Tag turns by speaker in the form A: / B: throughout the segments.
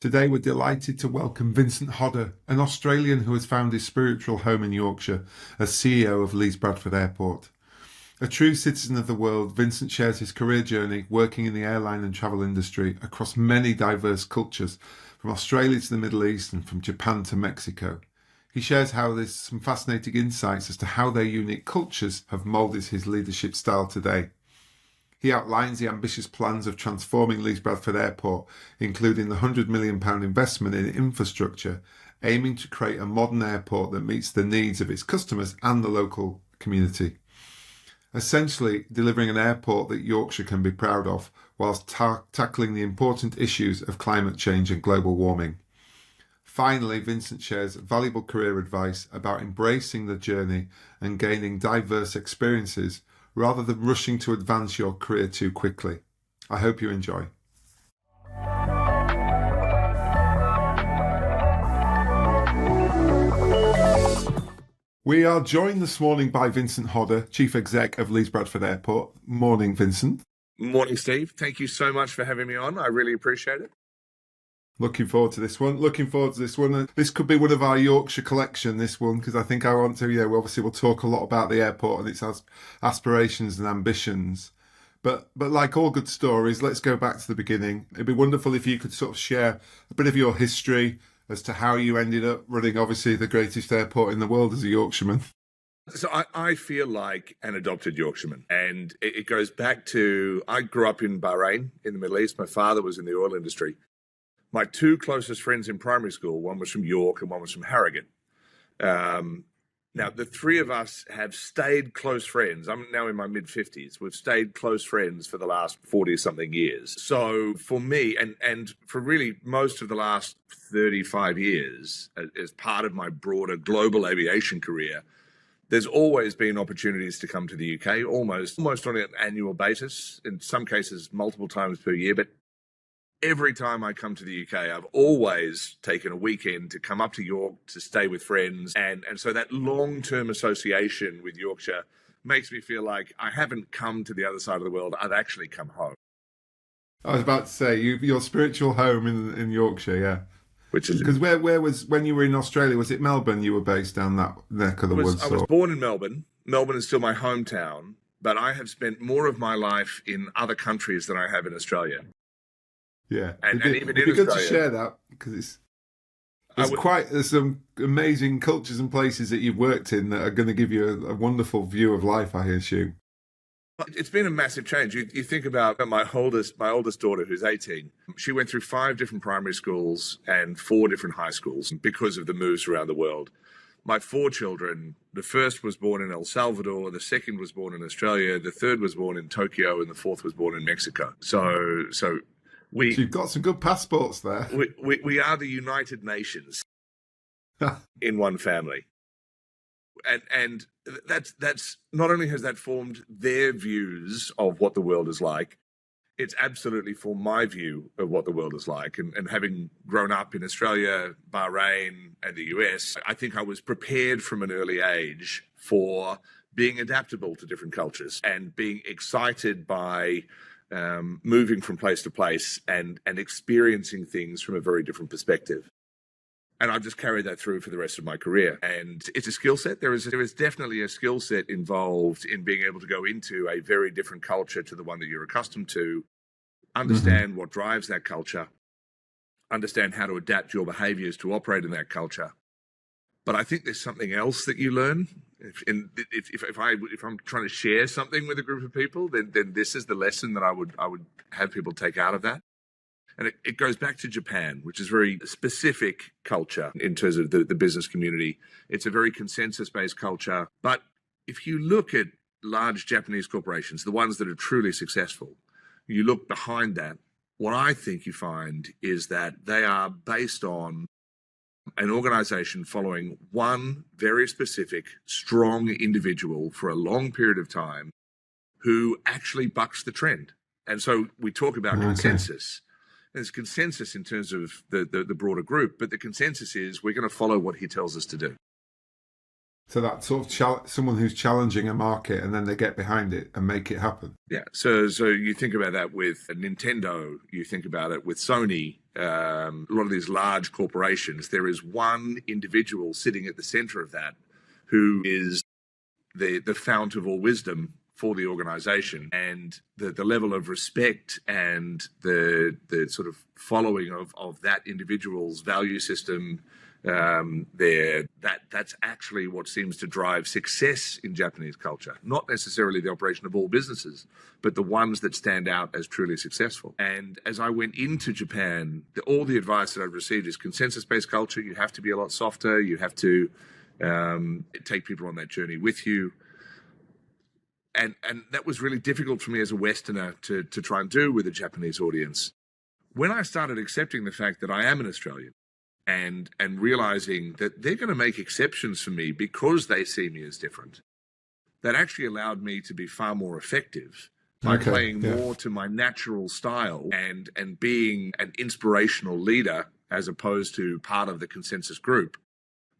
A: Today we're delighted to welcome Vincent Hodder, an Australian who has found his spiritual home in Yorkshire as CEO of Leeds Bradford Airport. A true citizen of the world, Vincent shares his career journey working in the airline and travel industry across many diverse cultures, from Australia to the Middle East and from Japan to Mexico. He shares how there's some fascinating insights as to how their unique cultures have moulded his leadership style today. He outlines the ambitious plans of transforming Leeds Bradford Airport, including the £100 million investment in infrastructure, aiming to create a modern airport that meets the needs of its customers and the local community. Essentially, delivering an airport that Yorkshire can be proud of, whilst tackling the important issues of climate change and global warming. Finally, Vincent shares valuable career advice about embracing the journey and gaining diverse experiences, rather than rushing to advance your career too quickly. I hope you enjoy. We are joined this morning by Vincent Hodder, Chief Exec of Leeds Bradford Airport. Morning, Vincent.
B: Morning, Steve. Thank you so much for having me on. I really appreciate it.
A: Looking forward to this one. This could be one of our Yorkshire collection, this one, because I think I want to, obviously we'll talk a lot about the airport and its aspirations and ambitions. But like all good stories, let's go back to the beginning. It'd be wonderful if you could sort of share a bit of your history as to how you ended up running, obviously, the greatest airport in the world as a Yorkshireman.
B: So I feel like an adopted Yorkshireman, and it goes back to, I grew up in Bahrain in the Middle East. My father was in the oil industry. My two closest friends in primary school, one was from York and one was from Harrogate. Now, the three of us have stayed close friends. I'm now in my mid-50s. We've stayed close friends for the last 40-something years. So for me, and for really most of the last 35 years, as part of my broader global aviation career, there's always been opportunities to come to the UK, almost on an annual basis, in some cases multiple times per year. But every time I come to the UK, I've always taken a weekend to come up to York to stay with friends. And so that long-term association with Yorkshire makes me feel like I haven't come to the other side of the world. I've actually come home.
A: I was about to say, your spiritual home in Yorkshire, yeah.
B: Which is
A: because where was, when you were in Australia, was it Melbourne you were based down that neck of the woods?
B: I was born in Melbourne. Melbourne is still my hometown, but I have spent more of my life in other countries than I have in Australia.
A: Yeah,
B: and even
A: it'd be good to share that, because there's some amazing cultures and places that you've worked in that are going to give you a wonderful view of life, I assume.
B: It's been a massive change. You think about my oldest daughter, who's 18. She went through 5 different primary schools and 4 different high schools because of the moves around the world. My 4 children, the first was born in El Salvador, the second was born in Australia, the third was born in Tokyo, and the fourth was born in Mexico. So
A: you've got some good passports there.
B: We are the United Nations in one family. And that's not only has that formed their views of what the world is like, it's absolutely formed my view of what the world is like. And having grown up in Australia, Bahrain, and the US, I think I was prepared from an early age for being adaptable to different cultures and being excited by moving from place to place and experiencing things from a very different perspective. And I've just carried that through for the rest of my career. And it's a skill set. There is definitely a skill set involved in being able to go into a very different culture to the one that you're accustomed to, understand what drives that culture, understand how to adapt your behaviors to operate in that culture. But I think there's something else that you learn. If I'm trying to share something with a group of people, then this is the lesson that I would have people take out of that. And it goes back to Japan, which is very specific culture in terms of the business community. It's a very consensus-based culture. But if you look at large Japanese corporations, the ones that are truly successful, you look behind that, what I think you find is that they are based on an organization following one very specific, strong individual for a long period of time who actually bucks the trend. And so we talk about consensus. There's consensus in terms of the broader group, but the consensus is we're going to follow what he tells us to do.
A: So that sort of someone who's challenging a market and then they get behind it and make it happen.
B: Yeah. So you think about that with Nintendo, you think about it with Sony, a lot of these large corporations. There is one individual sitting at the center of that who is the fount of all wisdom for the organization, and the level of respect and the sort of following of that individual's value system there, that's actually what seems to drive success in Japanese culture. Not necessarily the operation of all businesses, but the ones that stand out as truly successful. And as I went into Japan, all the advice that I've received is consensus-based culture. You have to be a lot softer. You have to take people on that journey with you. And that was really difficult for me as a Westerner to try and do with a Japanese audience. When I started accepting the fact that I am an Australian, and realizing that they're going to make exceptions for me because they see me as different, that actually allowed me to be far more effective by playing more to my natural style and being an inspirational leader as opposed to part of the consensus group.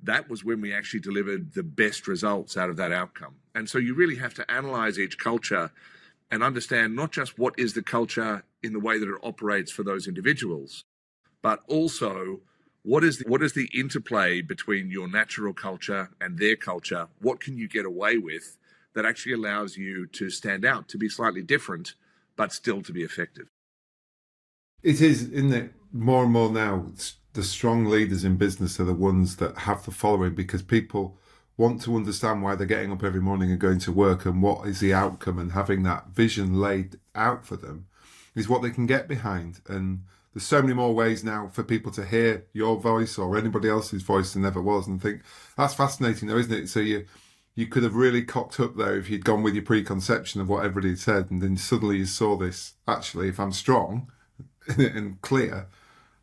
B: That was when we actually delivered the best results out of that outcome. And so you really have to analyze each culture and understand not just what is the culture in the way that it operates for those individuals, but also what is the interplay between your natural culture and their culture? What can you get away with that actually allows you to stand out, to be slightly different, but still to be effective?
A: It is, isn't it? More and more now, the strong leaders in business are the ones that have the following, because people want to understand why they're getting up every morning and going to work and what is the outcome, and having that vision laid out for them is what they can get behind. And there's so many more ways now for people to hear your voice or anybody else's voice than ever was, and think that's fascinating though, isn't it? So you could have really cocked up there if you'd gone with your preconception of what everybody had said, and then suddenly you saw this, actually, if I'm strong and clear,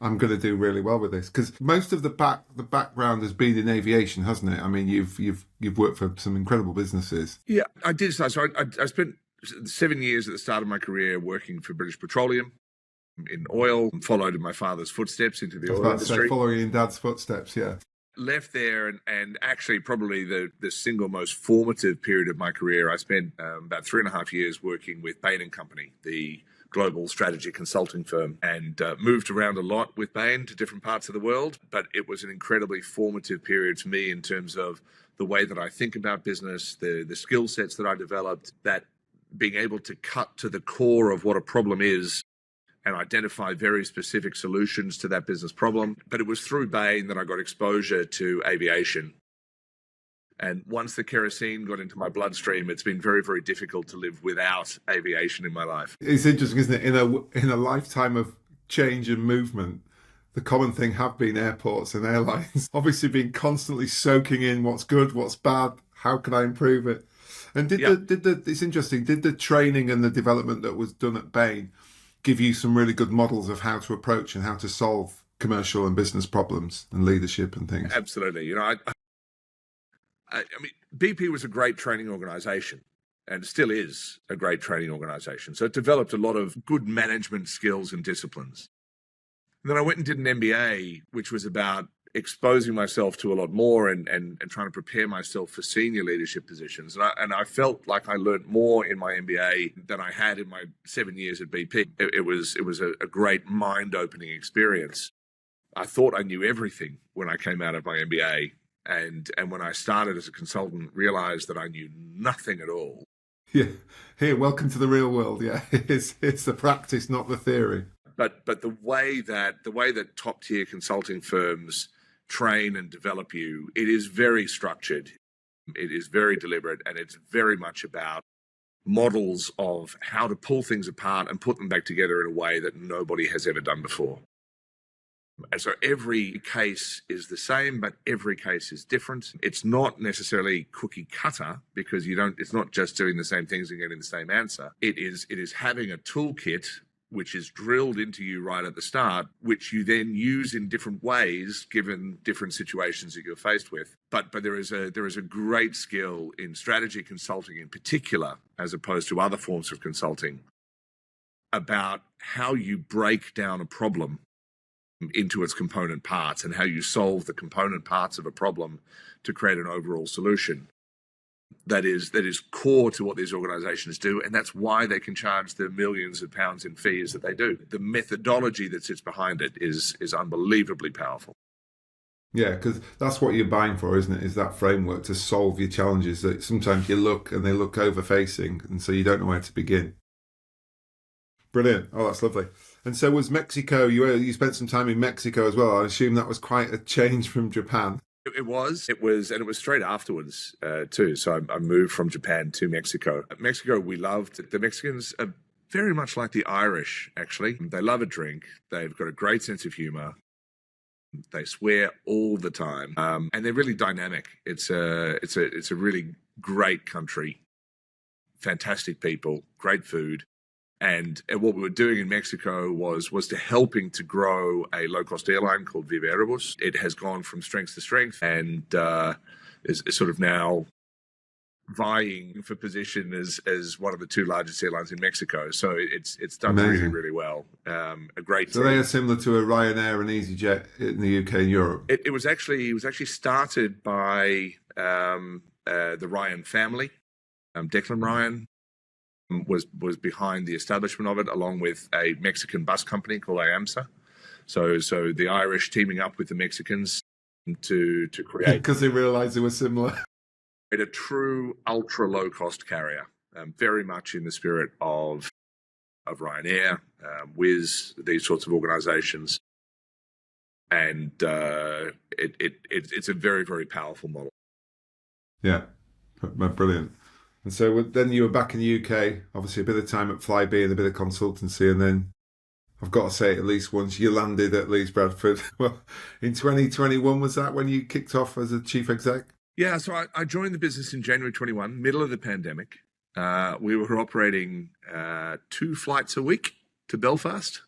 A: I'm going to do really well with this. Because most of the background has been in aviation, hasn't it? I mean, you've worked for some incredible businesses.
B: Yeah, I did. So I spent 7 years at the start of my career working for British Petroleum in oil, followed in my father's footsteps into the oil industry.
A: Following in Dad's footsteps, yeah.
B: Left there, and actually probably the single most formative period of my career, I spent about 3.5 years working with Bain & Company, the global strategy consulting firm, and moved around a lot with Bain to different parts of the world. But it was an incredibly formative period for me in terms of the way that I think about business, the skill sets that I developed, that being able to cut to the core of what a problem is and identify very specific solutions to that business problem. But it was through Bain that I got exposure to aviation. And once the kerosene got into my bloodstream, it's been very, very difficult to live without aviation in my life.
A: It's interesting, isn't it? In a lifetime of change and movement, the common thing have been airports and airlines. Obviously been constantly soaking in what's good, what's bad, how can I improve it? And it's interesting, did the training and the development that was done at Bain give you some really good models of how to approach and how to solve commercial and business problems and leadership and things?
B: Absolutely. You know, I mean, BP was a great training organization and still is a great training organization. So it developed a lot of good management skills and disciplines. And then I went and did an MBA, which was about exposing myself to a lot more and trying to prepare myself for senior leadership positions. And I felt like I learned more in my MBA than I had in my 7 years at BP. It was a great mind-opening experience. I thought I knew everything when I came out of my MBA. And when I started as a consultant, realized that I knew nothing at all.
A: Yeah. Here, welcome to the real world. Yeah. It's the practice, not the theory.
B: But the way that top tier consulting firms train and develop you, it is very structured, it is very deliberate, and it's very much about models of how to pull things apart and put them back together in a way that nobody has ever done before. And so every case is the same, but every case is different. It's not necessarily cookie cutter, because it's not just doing the same things and getting the same answer. It is having a toolkit which is drilled into you right at the start, which you then use in different ways given different situations that you're faced with. But there is a great skill in strategy consulting in particular, as opposed to other forms of consulting, about how you break down a problem into its component parts and how you solve the component parts of a problem to create an overall solution. That is core to what these organizations do, and that's why they can charge the millions of pounds in fees that they do. The methodology that sits behind it is unbelievably powerful.
A: Yeah, because that's what you're buying for, isn't it? Is that framework to solve your challenges that sometimes you look and they look over-facing, and so you don't know where to begin. Brilliant. Oh, that's lovely. And so was Mexico, you spent some time in Mexico as well. I assume that was quite a change from Japan.
B: It was, and it was straight afterwards too. So I moved from Japan to Mexico. Mexico, we loved. The Mexicans are very much like the Irish, actually. They love a drink. They've got a great sense of humor. They swear all the time, and they're really dynamic. It's a really great country, fantastic people, great food. And what we were doing in Mexico was to helping to grow a low-cost airline called Viva Aerobus. It has gone from strength to strength and is sort of now vying for position as one of the two largest airlines in Mexico. So it's done
A: Amazing.
B: really, really well. A great
A: So
B: team.
A: they are similar to a Ryanair and EasyJet in the UK and Europe.
B: It was actually started by the Ryan family. Declan Ryan was behind the establishment of it, along with a Mexican bus company called AMSA. So the Irish teaming up with the Mexicans to create
A: because they realised they were similar.
B: A true ultra low cost carrier, very much in the spirit of Ryanair, Wizz, these sorts of organisations, and it's a very, very powerful model.
A: Yeah, brilliant. And so then you were back in the UK, obviously a bit of time at Flybe and a bit of consultancy, and then I've got to say at least once you landed at Leeds Bradford. Well, in 2021, was that when you kicked off as a chief exec?
B: Yeah, so I joined the business in January 21, middle of the pandemic. We were operating 2 flights a week to Belfast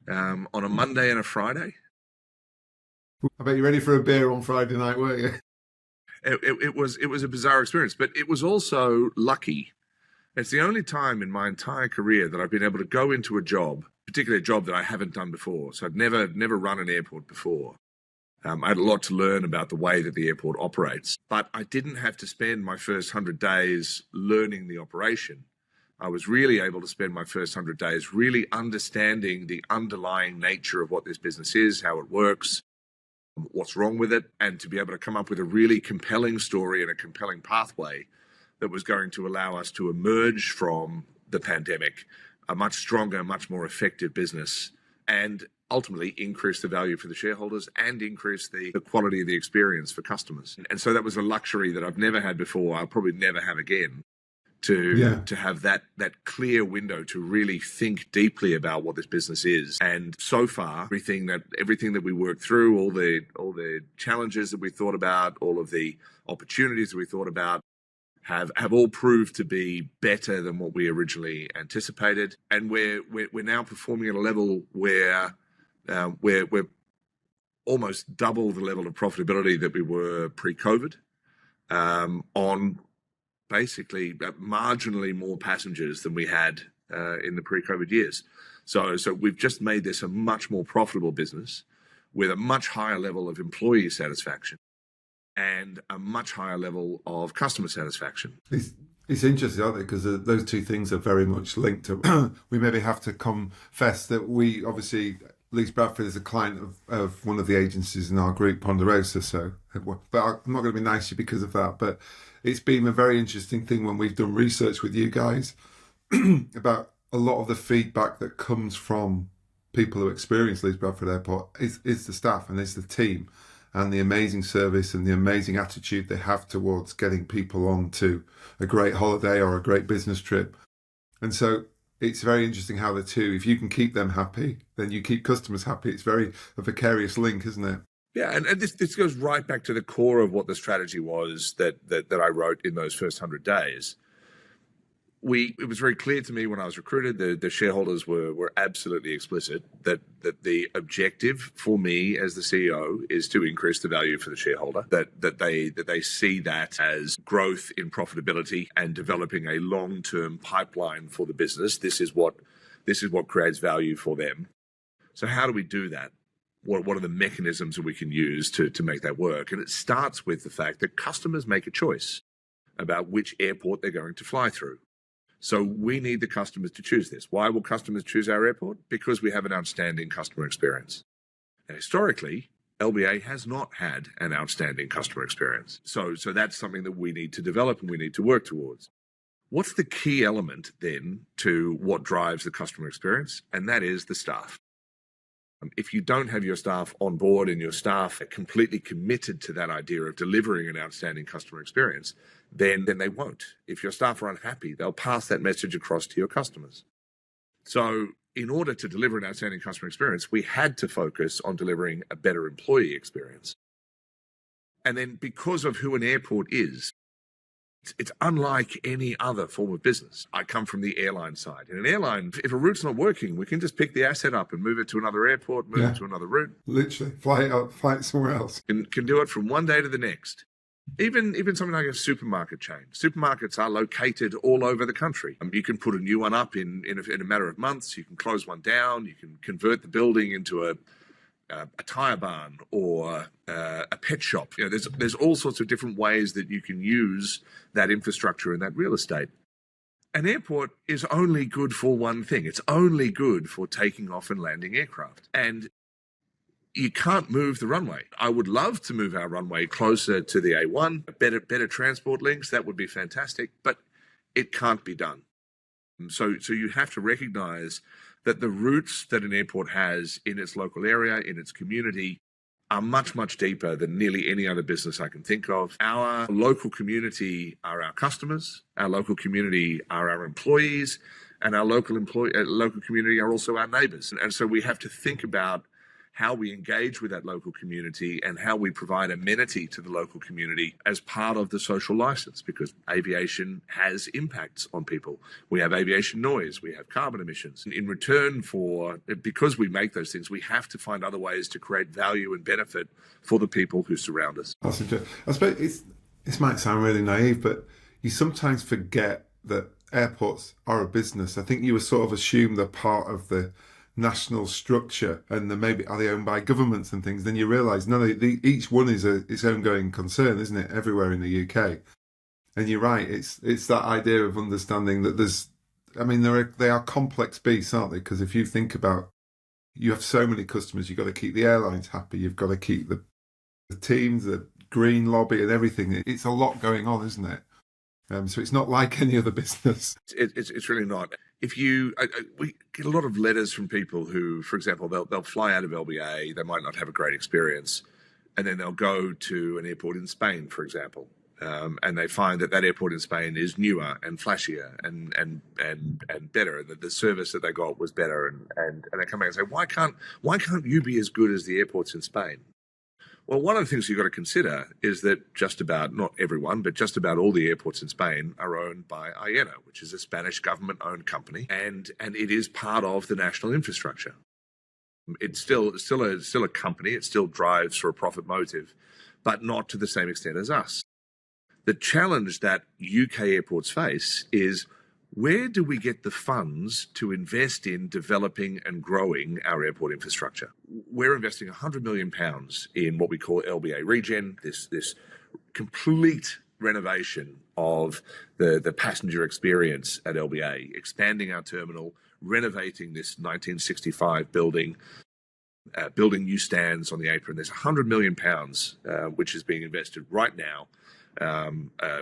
B: on a Monday and a Friday.
A: I bet you're ready for a beer on Friday night, weren't you?
B: It was a bizarre experience, but it was also lucky. It's the only time in my entire career that I've been able to go into a job, particularly a job that I haven't done before. So I'd never run an airport before. I had a lot to learn about the way that the airport operates, but I didn't have to spend my first 100 days learning the operation. I was really able to spend my first 100 days really understanding the underlying nature of what this business is, how it works, what's wrong with it, and to be able to come up with a really compelling story and a compelling pathway that was going to allow us to emerge from the pandemic a much stronger, much more effective business, and ultimately increase the value for the shareholders and increase the quality of the experience for customers. And so that was a luxury that I've never had before. I'll probably never have again, to have that clear window to really think deeply about what this business is. And so far, everything that we worked through, all the challenges that we thought about, all of the opportunities that we thought about, have all proved to be better than what we originally anticipated. And we're now performing at a level where we're almost double the level of profitability that we were pre-COVID, on basically marginally more passengers than we had in the pre-COVID years. So we've just made this a much more profitable business with a much higher level of employee satisfaction and a much higher level of customer satisfaction.
A: It's interesting, aren't they? Because those two things are very much linked. We maybe have to confess that we obviously, Leeds Bradford is a client of one of the agencies in our group, Ponderosa. So, but I'm not going to be nice to you because of that. But it's been a very interesting thing when we've done research with you guys about a lot of the feedback that comes from people who experience Leeds Bradford Airport is the staff and it's the team and the amazing service and the amazing attitude they have towards getting people on to a great holiday or a great business trip. And so it's very interesting how the two, if you can keep them happy, then you keep customers happy. It's very a vicarious link, isn't it?
B: Yeah, and this goes right back to the core of what the strategy was that I wrote in those first 100 days. It was very clear to me when I was recruited, the shareholders were absolutely explicit that the objective for me as the CEO is to increase the value for the shareholder, that they see that as growth in profitability and developing a long-term pipeline for the business. This is what creates value for them. So how do we do that? What are the mechanisms that we can use to make that work? And it starts with the fact that customers make a choice about which airport they're going to fly through. So we need the customers to choose this. Why will customers choose our airport? Because we have an outstanding customer experience. Now, historically, LBA has not had an outstanding customer experience. So that's something that we need to develop and we need to work towards. What's the key element then to what drives the customer experience? And that is the staff. If you don't have your staff on board and your staff are completely committed to that idea of delivering an outstanding customer experience, then they won't. If your staff are unhappy, they'll pass that message across to your customers. So in order to deliver an outstanding customer experience, we had to focus on delivering a better employee experience. And then because of who an airport is, it's unlike any other form of business. I come from the airline side. In an airline, if a route's not working, we can just pick the asset up and move it to another airport, move it to another route.
A: Literally, fly it somewhere else.
B: Can do it from one day to the next. Even something like a supermarket chain. Supermarkets are located all over the country. You can put a new one up in a matter of months. You can close one down. You can convert the building into a tire barn or a pet shop. There's all sorts of different ways that you can use that infrastructure and that real estate. An airport is only good for one thing. It's only good for taking off and landing aircraft. And you can't move the runway. I would love to move our runway closer to the A1, better transport links. That would be fantastic, but it can't be done. So you have to recognize that the roots that an airport has in its local area, in its community, are much, much deeper than nearly any other business I can think of. Our local community are our customers, our local community are our employees, and our local community are also our neighbours. And so we have to think about how we engage with that local community and how we provide amenity to the local community as part of the social license, because aviation has impacts on people. We have aviation noise, we have carbon emissions. In return because we make those things, we have to find other ways to create value and benefit for the people who surround us.
A: That's interesting. I suppose this might sound really naive, but you sometimes forget that airports are a business. I think you were sort of assumed they're part of the national structure and then maybe are they owned by governments and things, then you realise no, each one is its own going concern, isn't it, everywhere in the UK. And you're right, it's that idea of understanding that they are complex beasts, aren't they? Because if you think about, you have so many customers, you've got to keep the airlines happy, you've got to keep the teams, the green lobby and everything. It's a lot going on, isn't it? So it's not like any other business.
B: It's really not. We get a lot of letters from people who, for example, they'll fly out of LBA, they might not have a great experience, and then they'll go to an airport in Spain, for example, and they find that airport in Spain is newer and flashier and better, and that the service that they got was better, and they come back and say, why can't you be as good as the airports in Spain? Well, one of the things you've got to consider is that not everyone, but just about all the airports in Spain are owned by Aena, which is a Spanish government-owned company, and it is part of the national infrastructure. It's still a company. It still drives for a profit motive, but not to the same extent as us. The challenge that UK airports face is, where do we get the funds to invest in developing and growing our airport infrastructure? We're investing £100 million in what we call LBA Regen, this complete renovation of the passenger experience at LBA, expanding our terminal, renovating this 1965 building, building new stands on the apron. There's £100 million which is being invested right now.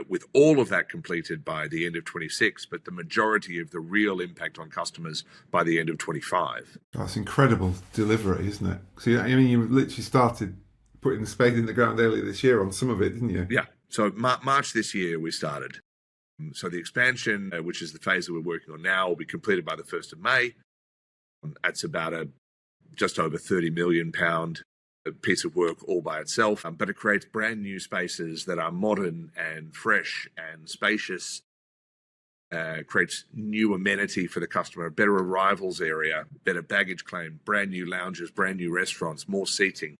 B: With all of that completed by the end of 26, but the majority of the real impact on customers by the end of 25.
A: That's incredible delivery, isn't it? So, you literally started putting the spade in the ground earlier this year on some of it, didn't you?
B: Yeah. So March this year we started. So the expansion, which is the phase that we're working on now, will be completed by the 1st of May. That's about just over £30 million piece of work all by itself, but it creates brand new spaces that are modern and fresh and spacious, creates new amenity for the customer, a better arrivals area, better baggage claim, brand new lounges, brand new restaurants, more seating,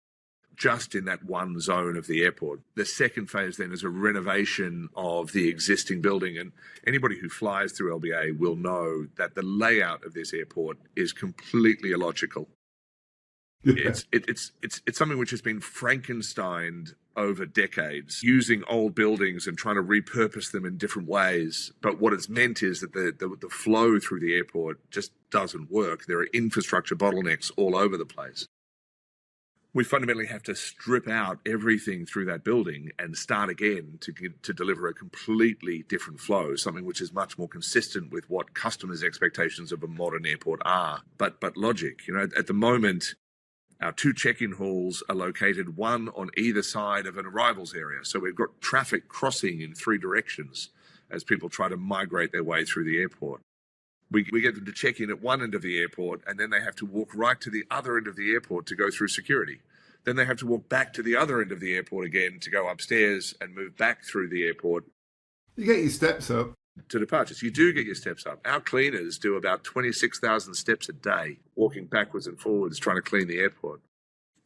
B: just in that one zone of the airport. The second phase then is a renovation of the existing building, and anybody who flies through LBA will know that the layout of this airport is completely illogical.
A: Yeah.
B: It's something which has been Frankensteined over decades, using old buildings and trying to repurpose them in different ways. But what it's meant is that the flow through the airport just doesn't work. There are infrastructure bottlenecks all over the place. We fundamentally have to strip out everything through that building and start again to deliver a completely different flow, something which is much more consistent with what customers' expectations of a modern airport are. But logic, at the moment, our two check-in halls are located one on either side of an arrivals area. So we've got traffic crossing in three directions as people try to migrate their way through the airport. We get them to check in at one end of the airport, and then they have to walk right to the other end of the airport to go through security. Then they have to walk back to the other end of the airport again to go upstairs and move back through the airport.
A: You get your steps up.
B: To departures. You do get your steps up. Our cleaners do about 26,000 steps a day, walking backwards and forwards, trying to clean the airport.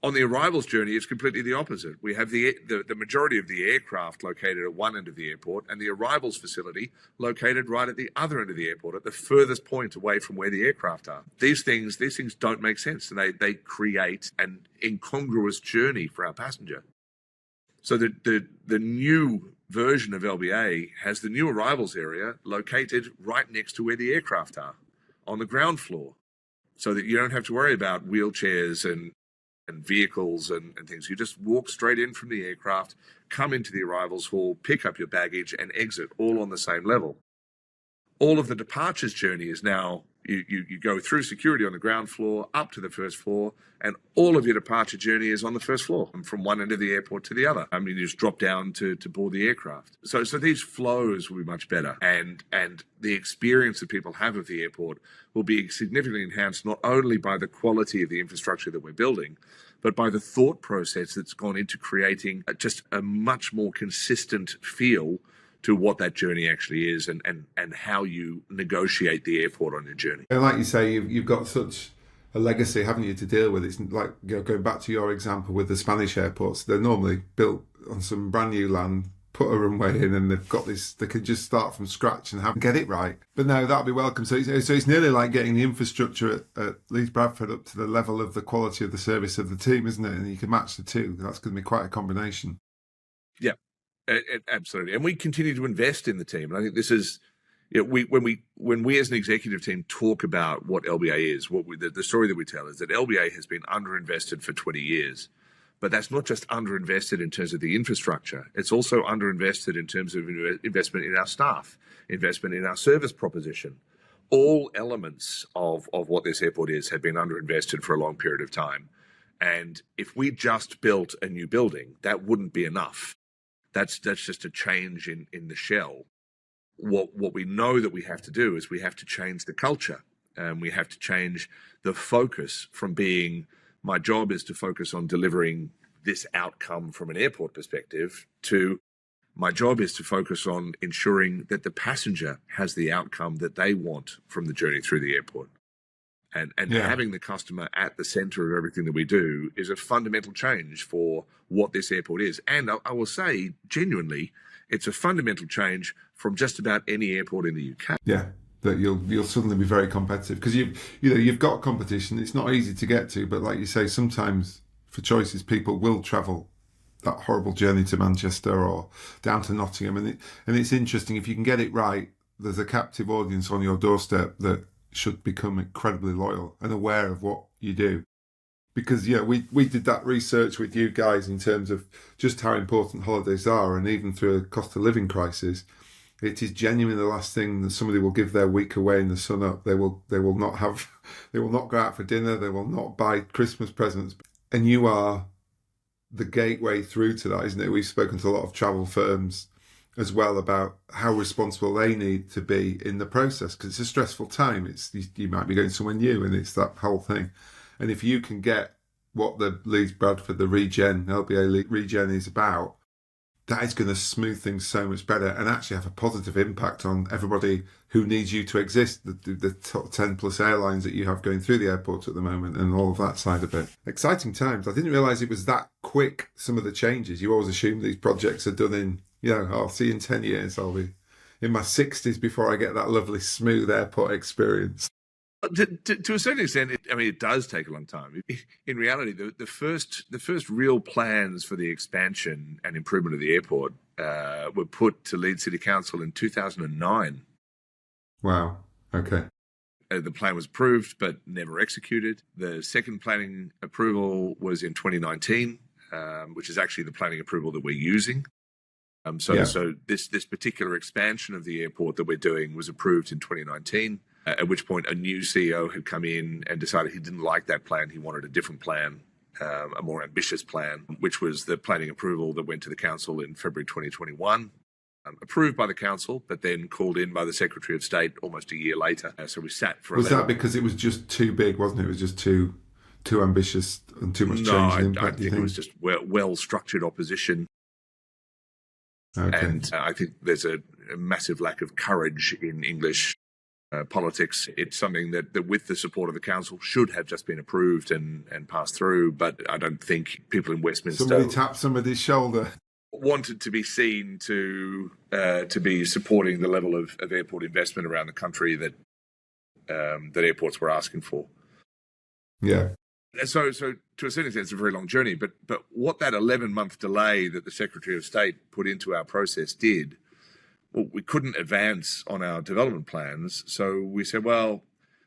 B: On the arrivals journey, it's completely the opposite. We have the majority of the aircraft located at one end of the airport and the arrivals facility located right at the other end of the airport, at the furthest point away from where the aircraft are. These things don't make sense, and they create an incongruous journey for our passenger. So the new version of LBA has the new arrivals area located right next to where the aircraft are, on the ground floor, so that you don't have to worry about wheelchairs and vehicles and things. You just walk straight in from the aircraft, come into the arrivals hall, pick up your baggage, and exit all on the same level. All of the departures journey is now, you go through security on the ground floor, up to the first floor, and all of your departure journey is on the first floor, from one end of the airport to the other. I mean, you just drop down to board the aircraft. So these flows will be much better, and the experience that people have of the airport will be significantly enhanced, not only by the quality of the infrastructure that we're building, but by the thought process that's gone into creating just a much more consistent feel to what that journey actually is, and how you negotiate the airport on your journey.
A: And like you say, you've got such a legacy, haven't you, to deal with? It's like, going back to your example with the Spanish airports, they're normally built on some brand new land, put a runway in, and they've got this, they could just start from scratch and get it right. But no, that'll be welcome. So it's nearly like getting the infrastructure at Leeds Bradford up to the level of the quality of the service of the team, isn't it? And you can match the two. That's going to be quite a combination.
B: Yeah, absolutely. And we continue to invest in the team. And I think this is, when we as an executive team talk about what LBA is, the story that we tell is that LBA has been underinvested for 20 years. But that's not just underinvested in terms of the infrastructure. It's also underinvested in terms of investment in our staff, investment in our service proposition. All elements of what this airport is have been underinvested for a long period of time. And if we just built a new building, that wouldn't be enough. That's just a change in the shell. What we know that we have to do is we have to change the culture, and we have to change the focus from being, my job is to focus on delivering this outcome from an airport perspective, to my job is to focus on ensuring that the passenger has the outcome that they want from the journey through the airport. And having the customer at the center of everything that we do is a fundamental change for what this airport is. And I will say, genuinely, it's a fundamental change from just about any airport in the UK.
A: Yeah, that you'll suddenly be very competitive, because you've got competition. It's not easy to get to, but like you say, sometimes for choices, people will travel that horrible journey to Manchester or down to Nottingham, and it's interesting, if you can get it right, there's a captive audience on your doorstep that should become incredibly loyal and aware of what you do. Because we did that research with you guys in terms of just how important holidays are, and even through a cost of living crisis, it is genuinely the last thing that somebody will give their week away in the sun up. They will not go out for dinner, they will not buy Christmas presents. And you are the gateway through to that, isn't it? We've spoken to a lot of travel firms as well about how responsible they need to be in the process, because it's a stressful time. You might be going somewhere new, and it's that whole thing. And if you can get what the Leeds Bradford, the LBA regen is about, that is going to smooth things so much better and actually have a positive impact on everybody who needs you to exist, the top 10 plus airlines that you have going through the airport at the moment, and all of that side of it. Exciting times. I didn't realise it was that quick, some of the changes. You always assume these projects are done in, I'll see you in 10 years, I'll be in my 60s before I get that lovely smooth airport experience.
B: To a certain extent, it does take a long time. In reality, the first real plans for the expansion and improvement of the airport were put to Leeds City Council in 2009.
A: Wow. Okay.
B: The plan was approved but never executed. The second planning approval was in 2019, which is actually the planning approval that we're using. So this particular expansion of the airport that we're doing was approved in 2019, at which point a new CEO had come in and decided he didn't like that plan. He wanted a different plan, a more ambitious plan, which was the planning approval that went to the council in February 2021. Approved by the council, but then called in by the Secretary of State almost a year later. So we sat for.
A: Was that because it was just too big, wasn't it? It was just too ambitious and too much change and impact?
B: I think it was just well structured opposition. Okay. And I think there's a massive lack of courage in English politics. It's something that with the support of the council should have just been approved and passed through, but I don't think people in Westminster.
A: Somebody tapped somebody's shoulder.
B: Wanted to be seen to be supporting the level of airport investment around the country that airports were asking for.
A: Yeah.
B: So to a certain extent, it's a very long journey. But what that 11-month delay that the Secretary of State put into our process did, well, we couldn't advance on our development plans. So we said, well,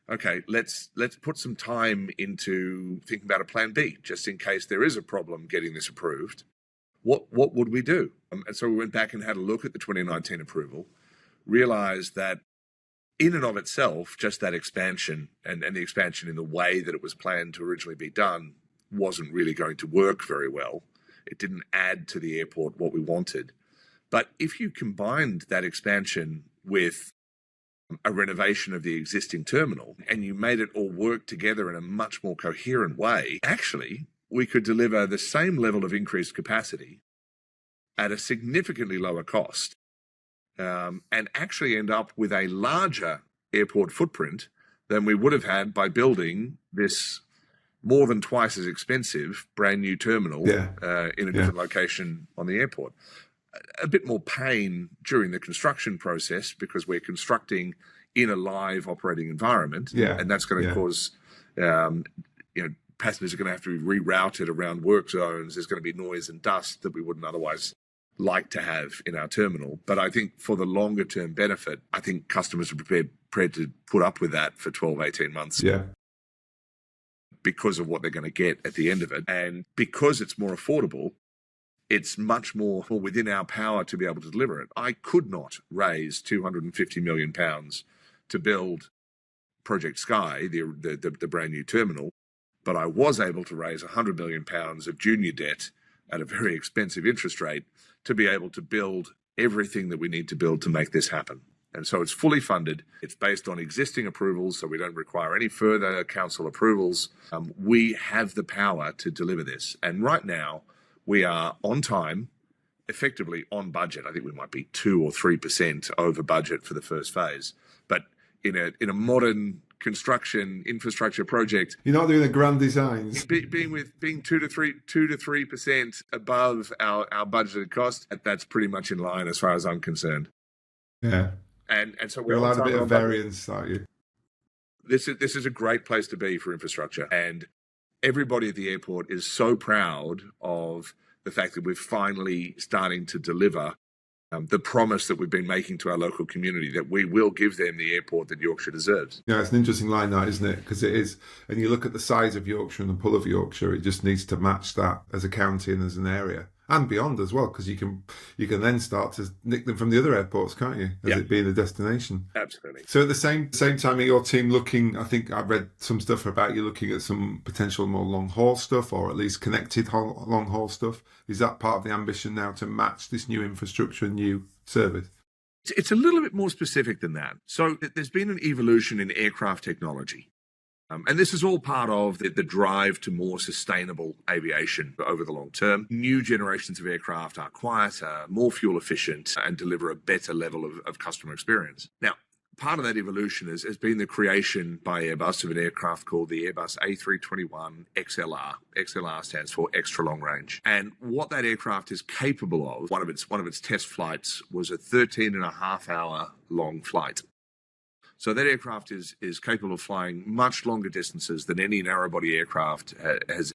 B: okay, let's put some time into thinking about a plan B, just in case there is a problem getting this approved. What would we do? And so we went back and had a look at the 2019 approval, realized that in and of itself, just that expansion and the expansion in the way that it was planned to originally be done wasn't really going to work very well. It didn't add to the airport what we wanted. But if you combined that expansion with a renovation of the existing terminal and you made it all work together in a much more coherent way, actually, we could deliver the same level of increased capacity at a significantly lower cost and actually end up with a larger airport footprint than we would have had by building this more than twice as expensive brand new terminal in a different location on the airport. A bit more pain during the construction process because we're constructing in a live operating environment, and that's going to cause passengers are going to have to be rerouted around work zones. There's going to be noise and dust that we wouldn't otherwise like to have in our terminal. But I think for the longer term benefit, I think customers are prepared to put up with that for 12, 18 months.
A: Yeah.
B: Because of what they're going to get at the end of it. And because it's more affordable, it's much more within our power to be able to deliver it. I could not raise £250 million to build Project Sky, the brand new terminal, but I was able to raise £100 million of junior debt at a very expensive interest rate to be able to build everything that we need to build to make this happen. And so it's fully funded. It's based on existing approvals, so we don't require any further council approvals. We have the power to deliver this. And right now, we are on time, effectively on budget. I think we might be 2 or 3% over budget for the first phase. But in a modern construction infrastructure project,
A: you're not doing the grand designs.
B: Being 2 to 3% above our budgeted cost, that's pretty much in line as far as I'm concerned.
A: Yeah.
B: And so
A: we're allowed a bit of variance, aren't you?
B: This is a great place to be for infrastructure, and everybody at the airport is so proud of the fact that we're finally starting to deliver the promise that we've been making to our local community, that we will give them the airport that Yorkshire deserves.
A: Yeah, it's an interesting line, that, isn't it? Because it is, and you look at the size of Yorkshire and the pull of Yorkshire, it just needs to match that as a county and as an area. And beyond as well, because you can then start to nick them from the other airports, can't you? As it being a destination.
B: Absolutely.
A: So at the same time, are your team looking? I think I've read some stuff about you looking at some potential more long haul stuff, or at least connected long haul stuff. Is that part of the ambition now to match this new infrastructure and new service?
B: It's a little bit more specific than that. So there's been an evolution in aircraft technology. And this is all part of the drive to more sustainable aviation over the long term. New generations of aircraft are quieter, more fuel efficient, and deliver a better level of customer experience. Now, part of that evolution has been the creation by Airbus of an aircraft called the Airbus A321 XLR. XLR stands for extra long range. And what that aircraft is capable of, one of its test flights was a 13.5-hour long flight. So that aircraft is capable of flying much longer distances than any narrow-body aircraft has.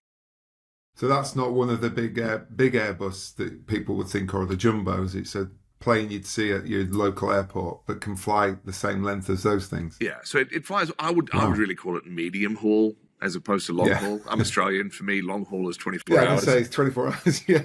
A: So that's not one of the big Airbus that people would think are the jumbos. It's a plane you'd see at your local airport that can fly the same length as those things.
B: Yeah, so it flies. I would really call it medium haul as opposed to long haul. I'm Australian. For me, long haul is 24 hours.
A: Yeah, I say it's 24 hours. Yeah,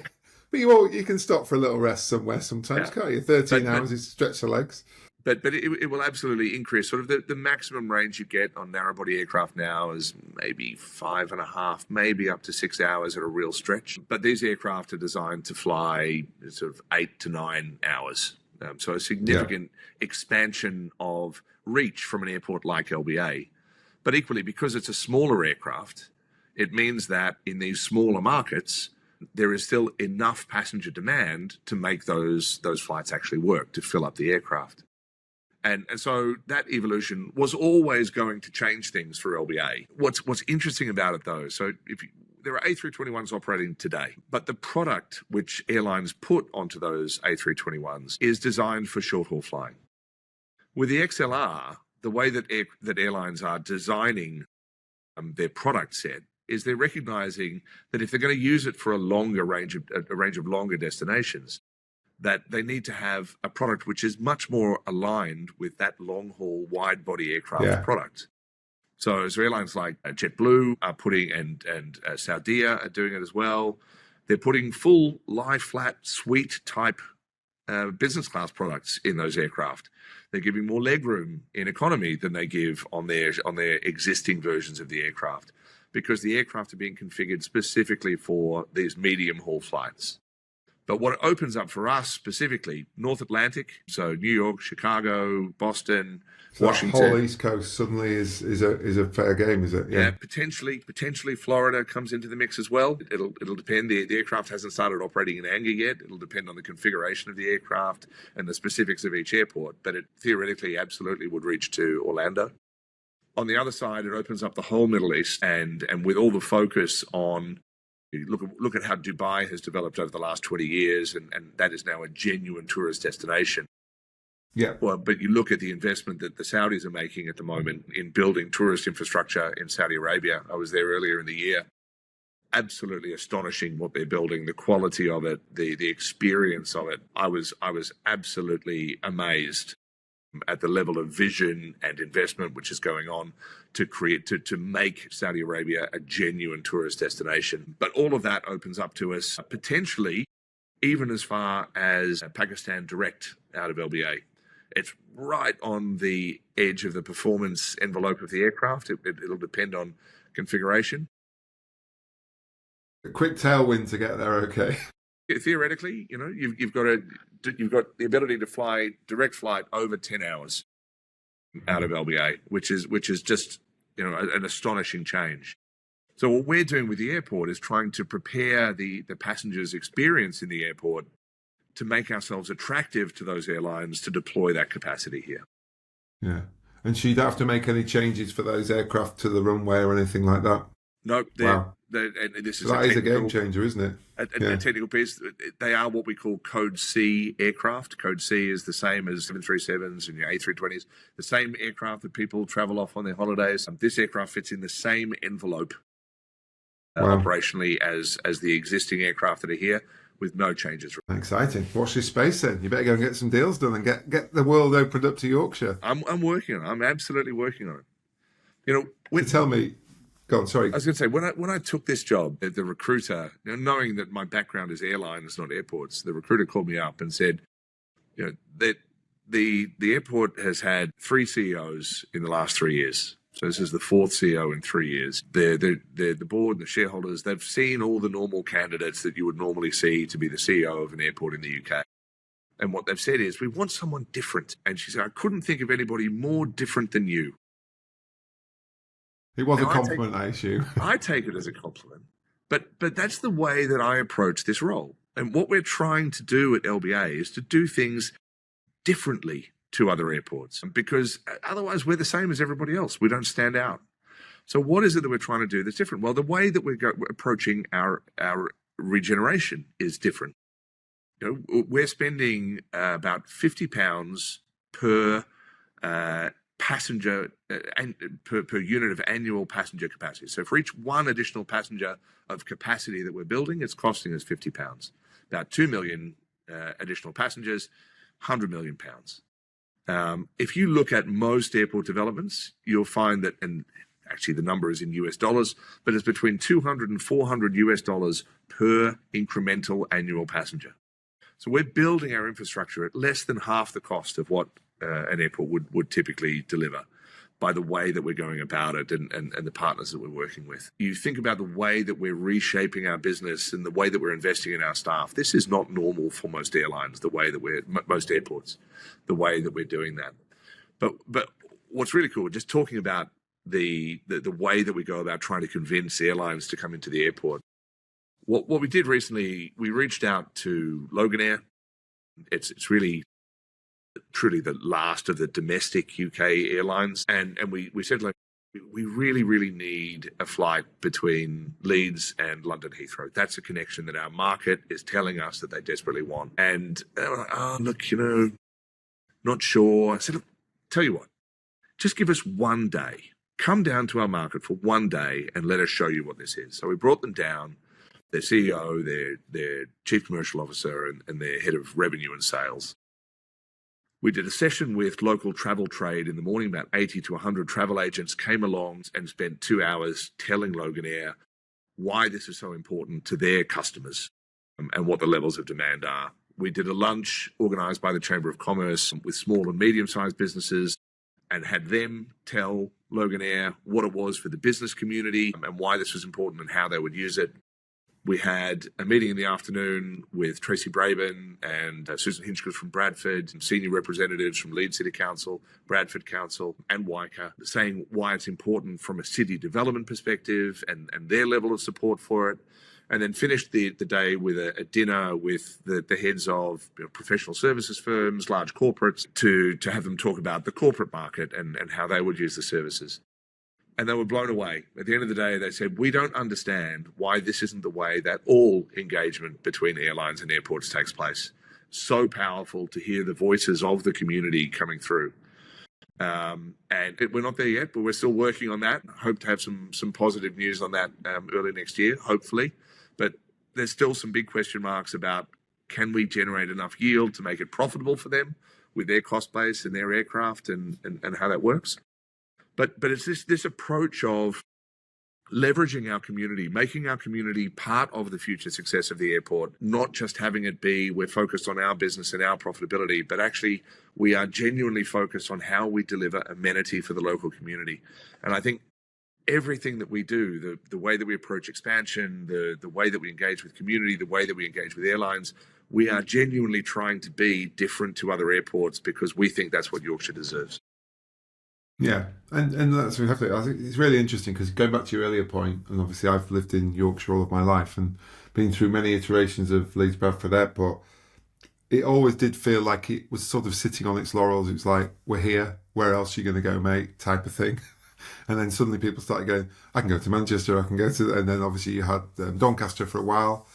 A: but you can stop for a little rest somewhere sometimes, can't you? 13 hours is stretch the legs.
B: But it will absolutely increase. Sort of the maximum range you get on narrow-body aircraft now is maybe 5.5, maybe up to 6 hours at a real stretch. But these aircraft are designed to fly sort of 8 to 9 hours. So a significant expansion of reach from an airport like LBA. But equally, because it's a smaller aircraft, it means that in these smaller markets, there is still enough passenger demand to make those flights actually work, to fill up the aircraft. And so that evolution was always going to change things for LBA. What's interesting about it, though, so there are A321s operating today, but the product which airlines put onto those A321s is designed for short-haul flying. With the XLR, the way that airlines are designing their product set is they're recognizing that if they're going to use it for a range of longer destinations, that they need to have a product which is much more aligned with that long-haul, wide-body aircraft product. So airlines like JetBlue are putting, and Saudia are doing it as well. They're putting full lie-flat suite type business class products in those aircraft. They're giving more legroom in economy than they give on their existing versions of the aircraft, because the aircraft are being configured specifically for these medium-haul flights. But what it opens up for us specifically, North Atlantic, so New York, Chicago, Boston,
A: so
B: Washington.
A: The whole East Coast suddenly is a fair game, is it?
B: Yeah, potentially Florida comes into the mix as well. It'll depend. The aircraft hasn't started operating in anger yet. It'll depend on the configuration of the aircraft and the specifics of each airport. But it theoretically absolutely would reach to Orlando. On the other side, it opens up the whole Middle East, and with all the focus on. Look at how Dubai has developed over the last 20 years, and that is now a genuine tourist destination.
A: Yeah.
B: Well, but you look at the investment that the Saudis are making at the moment in building tourist infrastructure in Saudi Arabia. I was there earlier in the year. Absolutely astonishing what they're building, the quality of it, the experience of it. I was absolutely amazed at the level of vision and investment which is going on to make Saudi Arabia a genuine tourist destination. But all of that opens up to us potentially even as far as Pakistan direct out of LBA. It's right on the edge of the performance envelope of the aircraft. It'll depend on configuration.
A: A quick tailwind to get there, okay.
B: Theoretically, you've got the ability to fly direct flight over 10 hours out of LBA, which is just an astonishing change. So what we're doing with the airport is trying to prepare the passengers' experience in the airport to make ourselves attractive to those airlines to deploy that capacity here.
A: Yeah, and so you don't have to make any changes for those aircraft to the runway or anything like that.
B: Nope.
A: Wow.
B: And this is
A: that is a game changer, isn't it?
B: A technical piece. They are what we call Code C aircraft. Code C is the same as 737s and your A320s, the same aircraft that people travel off on their holidays. This aircraft fits in the same envelope operationally as the existing aircraft that are here, with no changes.
A: Exciting. Watch this space then. You better go and get some deals done and get the world opened up to Yorkshire.
B: I'm working on it. I'm absolutely working on it.
A: Tell me. Go on, sorry.
B: I was going to say, when I took this job, the recruiter, knowing that my background is airlines, not airports, the recruiter called me up and said, that the airport has had 3 CEOs in the last 3 years. So this is the 4th CEO in 3 years. The board and the shareholders, they've seen all the normal candidates that you would normally see to be the CEO of an airport in the UK. And what they've said is, we want someone different. And she said, I couldn't think of anybody more different than you.
A: It was a compliment, I assume.
B: I take it as a compliment. But that's the way that I approach this role. And what we're trying to do at LBA is to do things differently to other airports, because otherwise we're the same as everybody else. We don't stand out. So what is it that we're trying to do that's different? Well, the way that we're approaching our regeneration is different. We're spending about £50 per passenger and per unit of annual passenger capacity. So for each one additional passenger of capacity that we're building, it's costing us £50. About 2 million additional passengers, £100 million. If you look at most airport developments, you'll find that, and actually the number is in US dollars, but it's between 200 and 400 US dollars per incremental annual passenger. So we're building our infrastructure at less than half the cost of what an airport would typically deliver by the way that we're going about it and the partners that we're working with. You think about the way that we're reshaping our business and the way that we're investing in our staff. This is not normal for most airlines, the way that most airports, the way that we're doing that. But what's really cool, just talking about the way that we go about trying to convince airlines to come into the airport. What we did recently, we reached out to Loganair. It's really truly the last of the domestic UK airlines, and we said, like, we really need a flight between Leeds and London Heathrow. That's a connection that our market is telling us that they desperately want. And they were like, oh, look, not sure. I said, look, tell you what, just give us one day. Come down to our market for one day and let us show you what this is. So we brought them down, their CEO, their chief commercial officer, and their head of revenue and sales. We did a session with local travel trade in the morning. About 80 to 100 travel agents came along and spent 2 hours telling Loganair why this is so important to their customers and what the levels of demand are. We did a lunch organised by the Chamber of Commerce with small and medium-sized businesses and had them tell Loganair what it was for the business community and why this was important and how they would use it. We had a meeting in the afternoon with Tracy Braben and Susan Hinchcliffe from Bradford, and senior representatives from Leeds City Council, Bradford Council, and WICA, saying why it's important from a city development perspective and their level of support for it. And then finished the day with a dinner with the heads of professional services firms, large corporates, to have them talk about the corporate market and how they would use the services. And they were blown away. At the end of the day, they said, we don't understand why this isn't the way that all engagement between airlines and airports takes place. So powerful to hear the voices of the community coming through. And we're not there yet, but we're still working on that. Hope to have some positive news on that early next year, hopefully. But there's still some big question marks about, can we generate enough yield to make it profitable for them with their cost base and their aircraft and how that works. But it's this approach of leveraging our community, making our community part of the future success of the airport, not just having it be we're focused on our business and our profitability, but actually we are genuinely focused on how we deliver amenity for the local community. And I think everything that we do, the way that we approach expansion, the way that we engage with community, the way that we engage with airlines, we are genuinely trying to be different to other airports because we think that's what Yorkshire deserves.
A: Yeah, and that's what we have to. I think it's really interesting because going back to your earlier point, and obviously I've lived in Yorkshire all of my life and been through many iterations of Leeds Bradford Airport. It always did feel like it was sort of sitting on its laurels. It was like, we're here, where else are you going to go, mate, type of thing. And then suddenly people started going, I can go to Manchester, I can go to, and then obviously you had Doncaster for a while.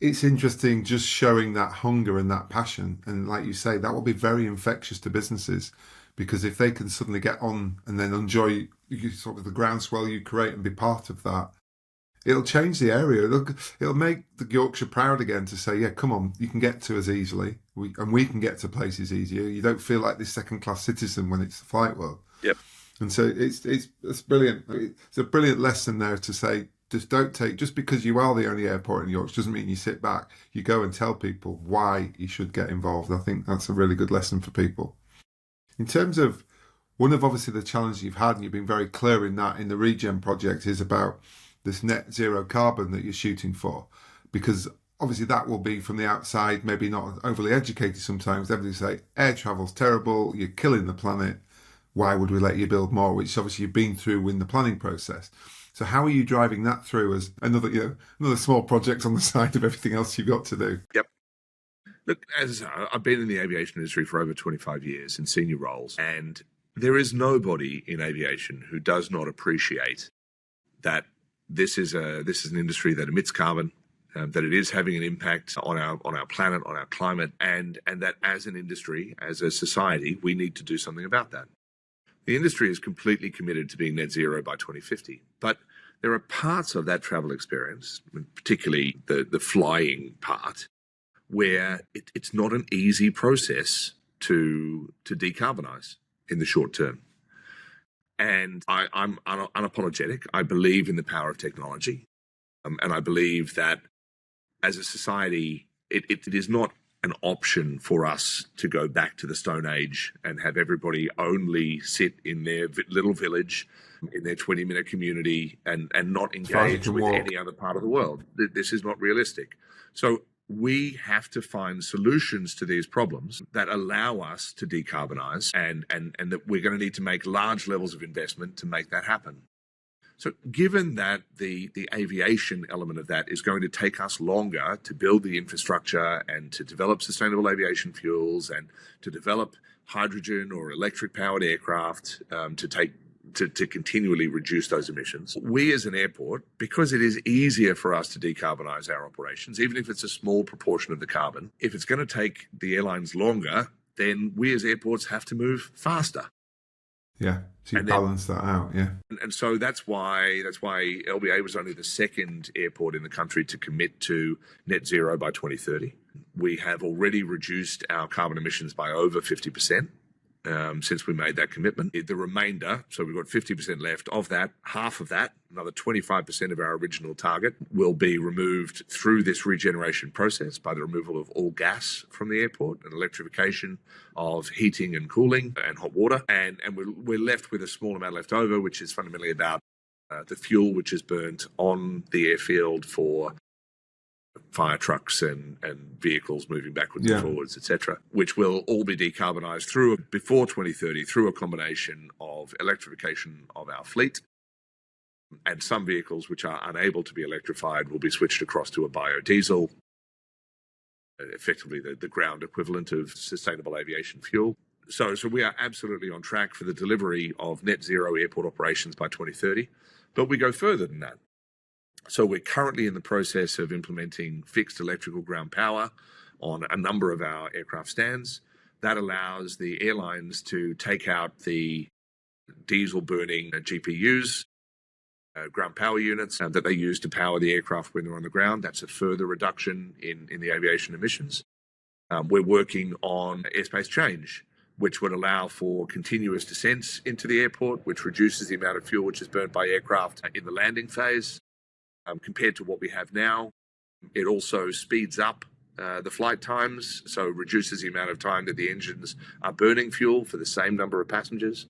A: It's interesting just showing that hunger and that passion. And like you say, that will be very infectious to businesses. Because if they can suddenly get on and then enjoy sort of the groundswell you create and be part of that, it'll change the area. It'll make the Yorkshire proud again to say, yeah, come on, you can get to us easily. We can get to places easier. You don't feel like this second-class citizen when it's the flight world.
B: Yep.
A: And so it's brilliant. It's a brilliant lesson there to say, just because you are the only airport in Yorkshire doesn't mean you sit back. You go and tell people why you should get involved. I think that's a really good lesson for people. In terms of one of obviously the challenges you've had, and you've been very clear in that in the Regen project, is about this net zero carbon that you're shooting for, because obviously that will be from the outside, maybe not overly educated sometimes. Everybody say air travel's terrible, you're killing the planet. Why would we let you build more? Which obviously you've been through in the planning process. So how are you driving that through as another small project on the side of everything else you've got to do?
B: Yep. Look, as I've been in the aviation industry for over 25 years in senior roles, and there is nobody in aviation who does not appreciate that this is an industry that emits carbon, that it is having an impact on our planet, on our climate, and that as an industry, as a society, we need to do something about that. The industry is completely committed to being net zero by 2050, but there are parts of that travel experience, particularly the flying part, where it's not an easy process to decarbonize in the short term. And I'm unapologetic. I believe in the power of technology. And I believe that as a society, it is not an option for us to go back to the Stone Age and have everybody only sit in their little village, in their 20-minute community, and not engage with any other part of the world. This is not realistic. So we have to find solutions to these problems that allow us to decarbonize, and that we're going to need to make large levels of investment to make that happen. So given that the aviation element of that is going to take us longer to build the infrastructure and to develop sustainable aviation fuels and to develop hydrogen or electric powered aircraft to continually reduce those emissions, we as an airport, because it is easier for us to decarbonize our operations, even if it's a small proportion of the carbon, if it's going to take the airlines longer, then we as airports have to move faster.
A: Yeah, so you balance that out, yeah.
B: And so that's why LBA was only the second airport in the country to commit to net zero by 2030. We have already reduced our carbon emissions by over 50% since we made that commitment. The remainder, so we've got 50% left of that, half of that, another 25% of our original target will be removed through this regeneration process by the removal of all gas from the airport and electrification of heating and cooling and hot water. And we're left with a small amount left over, which is fundamentally about the fuel which is burnt on the airfield for fire trucks and vehicles moving backwards and forwards, etc., which will all be decarbonised before 2030 through a combination of electrification of our fleet, and some vehicles which are unable to be electrified will be switched across to a biodiesel, effectively the ground equivalent of sustainable aviation fuel. So we are absolutely on track for the delivery of net zero airport operations by 2030, but we go further than that. So we're currently in the process of implementing fixed electrical ground power on a number of our aircraft stands. That allows the airlines to take out the diesel burning GPUs, ground power units that they use to power the aircraft when they're on the ground. That's a further reduction in the aviation emissions. We're working on airspace change, which would allow for continuous descents into the airport, which reduces the amount of fuel which is burnt by aircraft in the landing phase. Compared to what we have now, it also speeds up the flight times, so reduces the amount of time that the engines are burning fuel for the same number of passengers.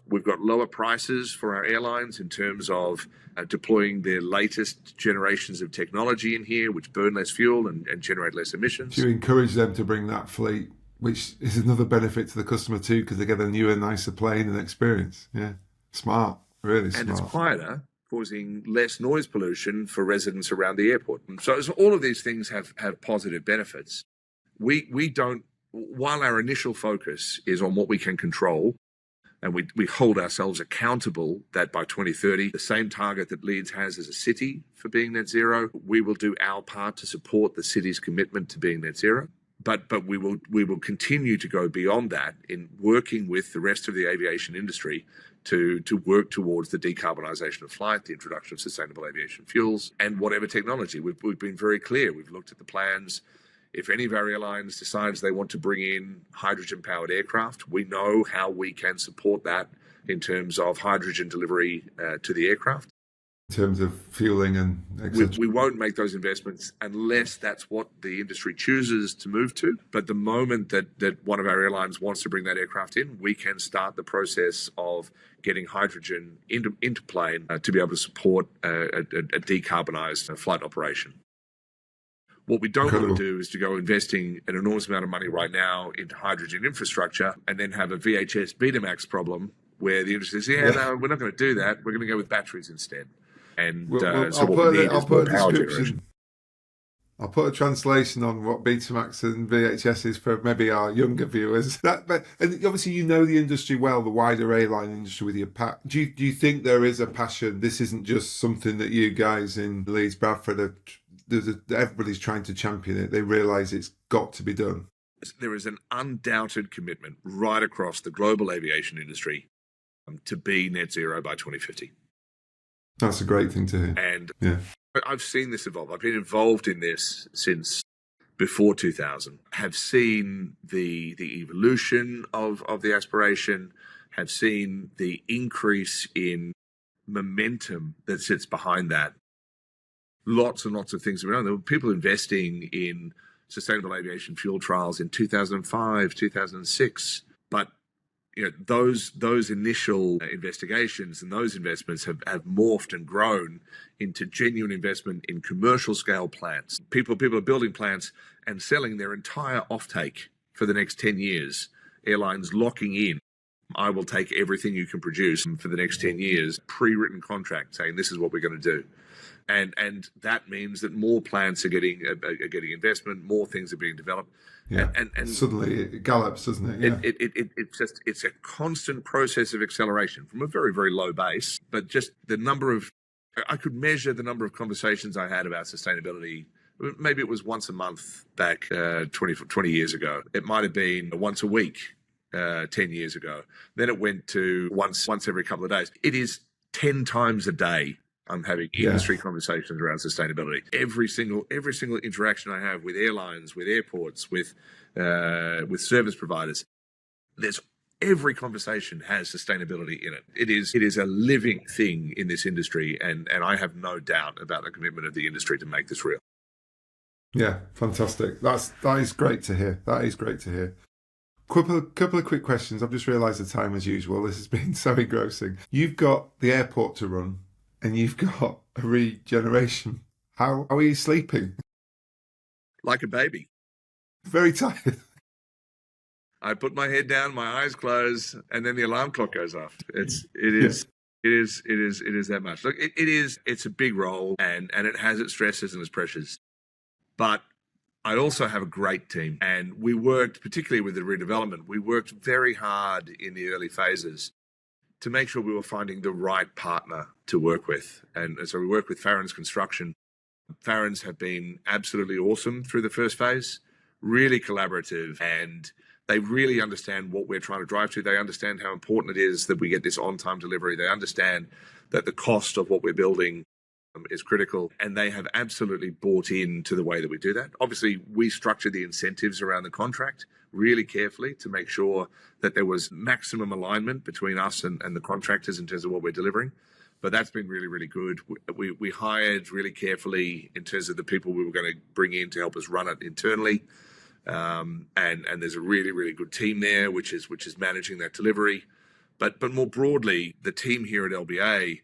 B: We've got lower prices for our airlines in terms of deploying their latest generations of technology in here, which burn less fuel and generate less emissions.
A: You encourage them to bring that fleet, which is another benefit to the customer too, because they get a newer, nicer plane and experience. Yeah, smart, really smart.
B: And it's quieter, causing less noise pollution for residents around the airport. So all of these things have positive benefits. We don't, while our initial focus is on what we can control, and we hold ourselves accountable that by 2030, the same target that Leeds has as a city for being net zero, we will do our part to support the city's commitment to being net zero. But we will continue to go beyond that in working with the rest of the aviation industry to work towards the decarbonisation of flight, the introduction of sustainable aviation fuels, and whatever technology. We've been very clear. We've looked at the plans. If any of our airlines decides they want to bring in hydrogen-powered aircraft, we know how we can support that in terms of hydrogen delivery to the aircraft.
A: In terms of fueling and etc.
B: We won't make those investments unless that's what the industry chooses to move to. But the moment that one of our airlines wants to bring that aircraft in, we can start the process of getting hydrogen into plane to be able to support a decarbonised flight operation. What we don't want to do is to go investing an enormous amount of money right now into hydrogen infrastructure and then have a VHS Betamax problem where the industry says, no, we're not going to do that. We're going to go with batteries instead. And so what we need is more power generation.
A: I'll put a translation on what Betamax and VHS is for maybe our younger viewers. And obviously, you know the industry well, the wider airline industry with your do you think there is a passion? This isn't just something that you guys in Leeds Bradford everybody's trying to champion it. They realise it's got to be done.
B: There is an undoubted commitment right across the global aviation industry to be net zero by 2050.
A: That's a great thing to hear.
B: And
A: yeah.
B: I've seen this evolve. I've been involved in this since before 2000, have seen the evolution of the aspiration, have seen the increase in momentum that sits behind that. Lots and lots of things around. There were people investing in sustainable aviation fuel trials in 2005, 2006, but those initial investigations and those investments have morphed and grown into genuine investment in commercial scale plants. People are building plants and selling their entire offtake for the next 10 years. Airlines locking in, I will take everything you can produce for the next 10 years, pre-written contract saying this is what we're going to do. And that means that more plants are getting investment, more things are being developed.
A: Yeah. And suddenly it gallops, doesn't it? Yeah.
B: It's a constant process of acceleration from a very, very low base. But just I could measure the number of conversations I had about sustainability. Maybe it was once a month back 20 years ago. It might have been once a week 10 years ago. Then it went to once every couple of days. It is 10 times a day I'm having industry conversations around sustainability. Every single interaction I have with airlines, with airports, with service providers, every conversation has sustainability in it. It is a living thing in this industry, and I have no doubt about the commitment of the industry to make this real.
A: Yeah, fantastic. That is great to hear. That is great to hear. Couple of quick questions. I've just realised the time as usual. This has been so engrossing. You've got the airport to run, and you've got a regeneration. How are you sleeping?
B: Like a baby.
A: Very tired.
B: I put my head down, my eyes close, and then the alarm clock goes off. It is that much. Look, it's a big role, and it has its stresses and its pressures. But I also have a great team, and we worked, particularly with the redevelopment, we worked very hard in the early phases to make sure we were finding the right partner to work with. And so we worked with Farron's Construction. Farron's have been absolutely awesome through the first phase, really collaborative, and they really understand what we're trying to drive to. They understand how important it is that we get this on-time delivery. They understand that the cost of what we're building is critical, and they have absolutely bought into the way that we do that. Obviously, we structured the incentives around the contract really carefully to make sure that there was maximum alignment between us and the contractors in terms of what we're delivering. But that's been really, really good. We hired really carefully in terms of the people we were going to bring in to help us run it internally. And there's a really, really good team there, which is managing that delivery. But more broadly, the team here at LBA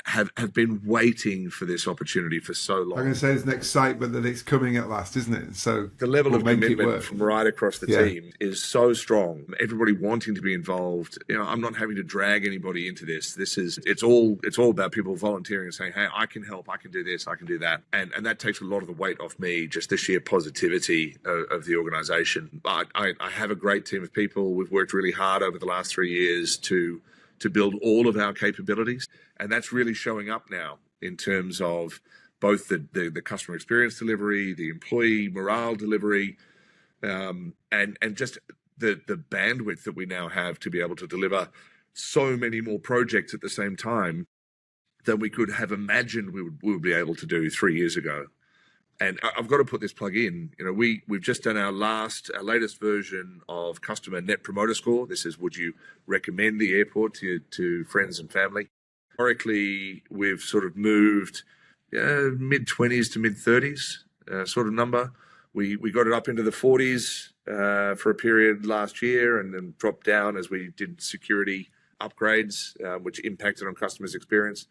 B: have been waiting for this opportunity for so long.
A: I'm going to say there's an excitement that it's coming at last, isn't it? So
B: the level of commitment from right across the team is so strong. Everybody wanting to be involved. I'm not having to drag anybody into this. It's all about people volunteering and saying, hey, I can help, I can do this, I can do that. And that takes a lot of the weight off me, just the sheer positivity of the organization. But I have a great team of people. We've worked really hard over the last 3 years to build all of our capabilities. And that's really showing up now in terms of both the customer experience delivery, the employee morale delivery, and just the bandwidth that we now have to be able to deliver so many more projects at the same time than we could have imagined we would be able to do 3 years ago. And I've got to put this plug in. We've just done our latest version of customer net promoter score. This is, would you recommend the airport to friends and family? Historically, we've sort of moved mid-20s to mid-30s sort of number. We got it up into the 40s for a period last year, and then dropped down as we did security upgrades, which impacted on customers' experience.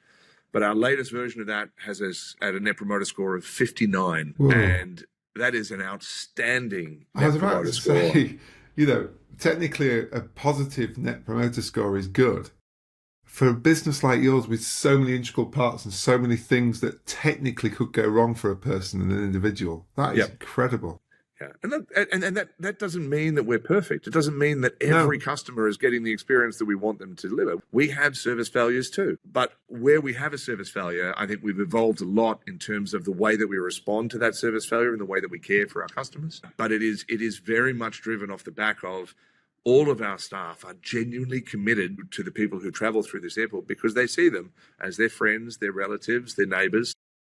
B: But our latest version of that has us at a net promoter score of 59. Whoa. And that is an outstanding net promoter score. I was about to
A: say, technically a positive net promoter score is good. For a business like yours with so many integral parts and so many things that technically could go wrong for a person and an individual, that is incredible.
B: Yeah, and that doesn't mean that we're perfect. It doesn't mean that every customer is getting the experience that we want them to deliver. We have service failures too. But where we have a service failure, I think we've evolved a lot in terms of the way that we respond to that service failure and the way that we care for our customers. But it is very much driven off the back of all of our staff are genuinely committed to the people who travel through this airport because they see them as their friends, their relatives, their neighbours.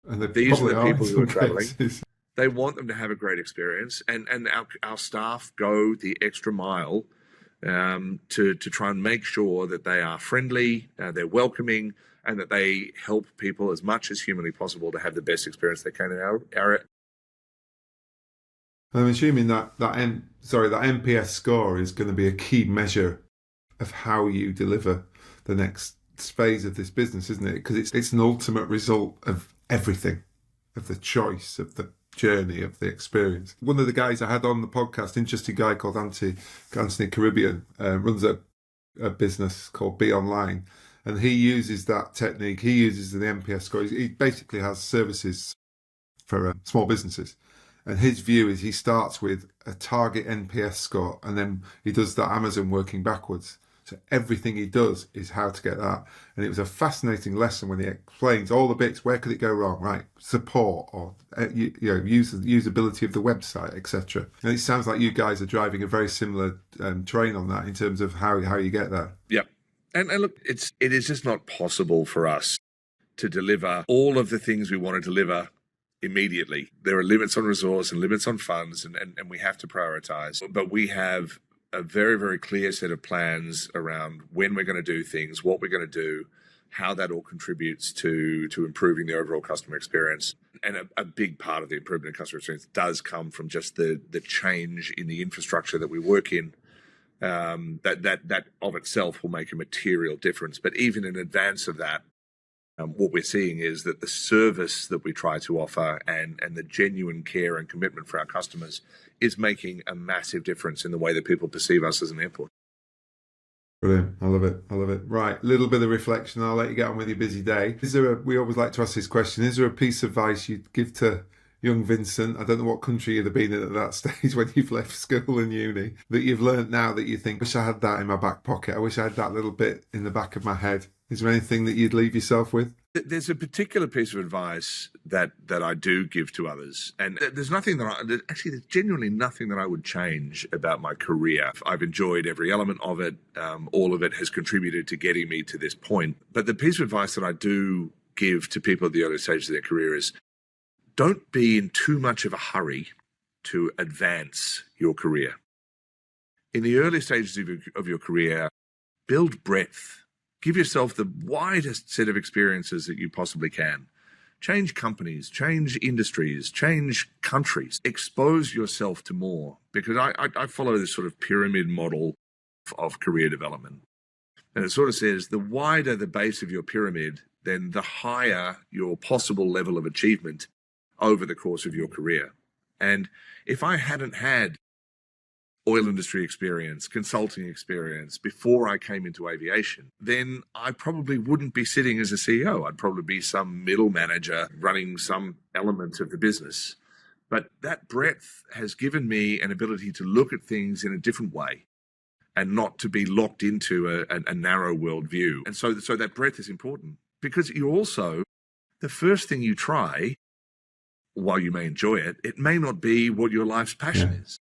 A: And they
B: These are
A: probably
B: the
A: are in
B: people who are
A: some
B: travelling.
A: cases.
B: They want them to have a great experience, and our staff go the extra mile to try and make sure that they are friendly, they're welcoming, and that they help people as much as humanly possible to have the best experience they can in our
A: I'm assuming that NPS score is going to be a key measure of how you deliver the next phase of this business, isn't it? Because it's an ultimate result of everything, of the choice, of the journey, of the experience. One of the guys I had on the podcast, interesting guy called Anthony Caribbean, runs a business called Be Online, and he uses that technique. He uses the NPS score. He basically has services for small businesses. And his view is he starts with a target NPS score, and then he does that Amazon working backwards. So everything he does is how to get that. And it was a fascinating lesson when he explains all the bits. Where could it go wrong? Right, support or usability of the website, etc. And it sounds like you guys are driving a very similar train on that in terms of how you get there.
B: Yep. And look, it is just not possible for us to deliver all of the things we want to deliver immediately. There are limits on resource and limits on funds, and we have to prioritize. But we have a very, very clear set of plans around when we're going to do things, what we're going to do, how that all contributes to improving the overall customer experience. And a big part of the improvement in customer experience does come from just the change in the infrastructure that we work in. That of itself will make a material difference. But even in advance of that, what we're seeing is that the service that we try to offer and the genuine care and commitment for our customers is making a massive difference in the way that people perceive us as an airport.
A: Brilliant. I love it. Right, a little bit of reflection. I'll let you get on with your busy day. We always like to ask this question. Is there a piece of advice you'd give to young Vincent? I don't know what country you'd have been in at that stage when you've left school and uni, that you've learned now that you think, wish I had that in my back pocket. I wish I had that little bit in the back of my head. Is there anything that you'd leave yourself with?
B: There's a particular piece of advice that I do give to others, and there's genuinely nothing that I would change about my career. I've enjoyed every element of it. All of it has contributed to getting me to this point. But the piece of advice that I do give to people at the early stages of their career is, don't be in too much of a hurry to advance your career. In the early stages of your career, build breadth. Give yourself the widest set of experiences that you possibly can. Change companies, change industries, change countries. Expose yourself to more, because I follow this sort of pyramid model of career development. And it sort of says the wider the base of your pyramid, then the higher your possible level of achievement over the course of your career. And if I hadn't had oil industry experience, consulting experience before I came into aviation, then I probably wouldn't be sitting as a CEO. I'd probably be some middle manager running some element of the business. But that breadth has given me an ability to look at things in a different way and not to be locked into a narrow worldview. And so that breadth is important, because you also, the first thing you try, while you may enjoy it, it may not be what your life's passion is.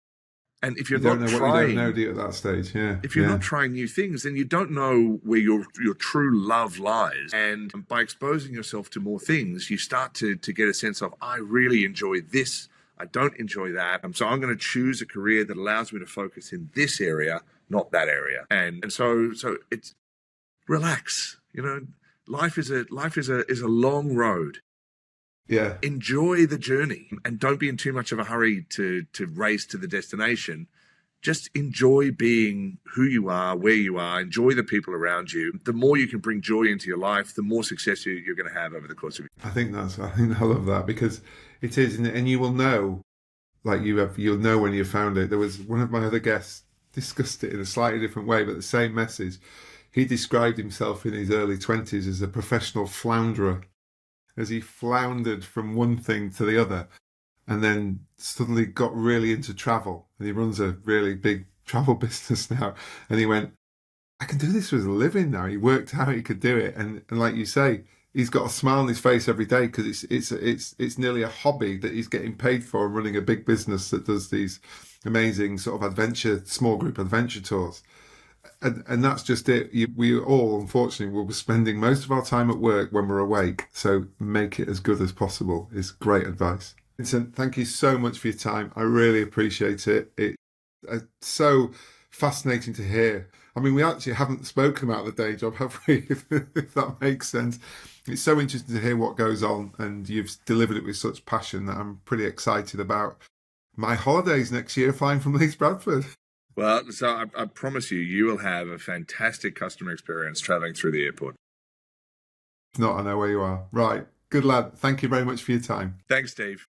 B: And if you're not trying,
A: you don't know, do you, at that stage,
B: if you're not trying new things, then you don't know where your true love lies. And by exposing yourself to more things, you start to get a sense of, I really enjoy this, I don't enjoy that. So I'm going to choose a career that allows me to focus in this area, not that area. And so it's relax. You know, life is a long road.
A: Yeah.
B: Enjoy the journey and don't be in too much of a hurry to race to the destination. Just enjoy being who you are, where you are, enjoy the people around you. The more you can bring joy into your life, the more success you're going to have over the course of your life.
A: I love that, because it is, and you will know, you'll know when you found it. There was one of my other guests discussed it in a slightly different way, but the same message. He described himself in his early 20s as a professional flounderer, as he floundered from one thing to the other, and then suddenly got really into travel. And he runs a really big travel business now. And he went, I can do this as a living now. He worked out he could do it. And like you say, he's got a smile on his face every day because it's nearly a hobby that he's getting paid for, and running a big business that does these amazing sort of small group adventure tours. And that's just it. We all, unfortunately, will be spending most of our time at work when we're awake. So make it as good as possible is great advice. Vincent, thank you so much for your time. I really appreciate it. It's so fascinating to hear. I mean, we actually haven't spoken about the day job, have we? If that makes sense. It's so interesting to hear what goes on, and you've delivered it with such passion that I'm pretty excited about my holidays next year flying from Leeds Bradford.
B: Well, so I promise you, you will have a fantastic customer experience traveling through the airport.
A: If not, I know where you are. Right. Good lad. Thank you very much for your time.
B: Thanks, Steve.